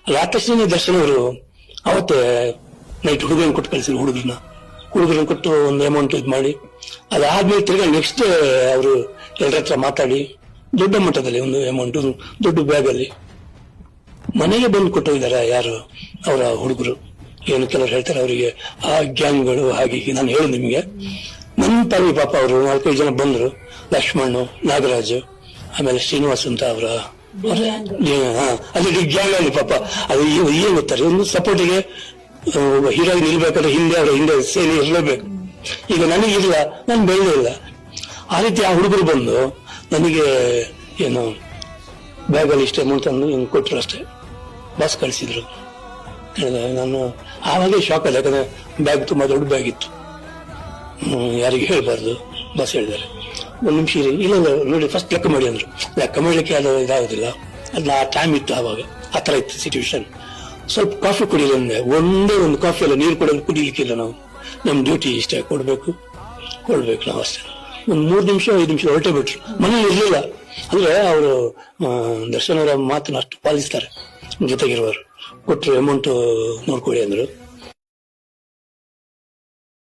ಆದ ತಕ್ಷಣ ದರ್ಶನ್ ಅವರು ಅವತ್ತೇ ನೈಟ್ ಹುಡುಗರನ್ನ ಕೊಟ್ಟು ಕಳಿಸಿದ್ರು. ಹುಡುಗರನ್ನ ಕೊಟ್ಟು ಒಂದು ಅಮೌಂಟ್ ಇದು ಮಾಡಿ, ಅದಾದ್ಮೇಲೆ ತಿರ್ಗಾ ನೆಕ್ಸ್ಟ್ ಅವರು ಎಲ್ಲರ ಹತ್ರ ಮಾತಾಡಿ ದೊಡ್ಡ ಮಟ್ಟದಲ್ಲಿ ಒಂದು ಅಮೌಂಟ್ ದೊಡ್ಡ ಬ್ಯಾಗ್ ಅಲ್ಲಿ ಮನೆಗೆ ಬಂದು ಕೊಟ್ಟಿದ್ದಾರೆ. ಯಾರು ಅವರ ಹುಡುಗರು, ಏನು ಕೆಲವರು ಹೇಳ್ತಾರೆ ಅವರಿಗೆ ಆ ಗ್ಯಾಂಗ್ಗಳು ಹಾಗೆ ನಾನು ಹೇಳು ನಿಮಗೆ. ನನ್ನ ತಾಯಿ ಪಾಪ ಅವರು 4-5 ಜನ ಬಂದ್ರು. ಲಕ್ಷ್ಮಣ್, ನಾಗರಾಜ್, ಆಮೇಲೆ ಶ್ರೀನಿವಾಸ್ ಅಂತ ಅವರ ಅಲ್ಲಿ ಗ್ಯಾಂಗ್ ಅಲ್ಲಿ ಪಾಪ ಅದು ಏನ್ ಗೊತ್ತಾರೆ, ಒಂದು ಸಪೋರ್ಟಿಗೆ ಹೀರೋಗಿ ನಿಲ್ಬೇಕಾದ್ರೆ ಹಿಂದೆ ಅವರ ಹಿಂದೆ ಸೇನೆ ಇರಲೇಬೇಕು. ಈಗ ನನಗಿಲ್ಲ, ನಾನು ಬೆಳೆದೇ ಇಲ್ಲ. ಆ ರೀತಿ ಆ ಹುಡುಗರು ಬಂದು ನನಗೆ ಏನು ಬ್ಯಾಗಲ್ಲಿ ಇಷ್ಟೇ ಅಮೌಂಟ್ ತಂದು ಹಿಂಗೆ ಕೊಟ್ಟರು ಅಷ್ಟೇ. ಬಸ್ ಕಳಿಸಿದ್ರು. ನಾನು ಆವಾಗೇ ಶಾಕ್ ಅಲ್ಲ, ಯಾಕಂದ್ರೆ ಬ್ಯಾಗ್ ತುಂಬಾ ದೊಡ್ಡ ಬ್ಯಾಗ್ ಇತ್ತು. ಯಾರಿಗೆ ಹೇಳ್ಬಾರ್ದು. ಬಸ್ ಹೇಳಿದ್ದಾರೆ 1 ನಿಮಿಷ ಇರಿ, ಇಲ್ಲ ನೋಡಿ ಫಸ್ಟ್ ಲೆಕ್ಕ ಮಾಡಿ ಅಂದ್ರು. ಲೆಕ್ಕ ಮಾಡ್ಲಿಕ್ಕೆ ಅದು ಇದಾಗೋದಿಲ್ಲ, ಅದನ್ನ ಆ ಟೈಮ್ ಇತ್ತು ಆವಾಗ, ಆ ತರ ಇತ್ತು ಸಿಚುವೇಶನ್. ಸ್ವಲ್ಪ ಕಾಫಿ ಕುಡಿಲ್ಲ ಅಂದೆ, ಒಂದೇ ಒಂದು ಕಾಫಿ ಅಲ್ಲ, ನೀರು ಕುಡಿಲಿಕ್ಕಿಲ್ಲ ನಾವು. ನಮ್ ಡ್ಯೂಟಿ ಇಷ್ಟೇ, ಕೊಡ್ಬೇಕು ನಾವು ಅಷ್ಟೇ. ಒಂದು 3 ನಿಮಿಷ 5 ನಿಮಿಷ ಹೊರಟೆ ಬಿಟ್ರು. ಮನೇಲಿ ಇರ್ಲಿಲ್ಲ ಅಂದ್ರೆ ಅವರು ದರ್ಶನ್ ಅವರ ಮಾತನ್ನ ಅಷ್ಟು ಪಾಲಿಸ್ತಾರೆ ಜೊತೆಗಿರುವವರು. ಕೊಟ್ಟರು ಅಮೌಂಟ್ ನೋಡ್ಕೊಳ್ಳಿ ಅಂದ್ರು.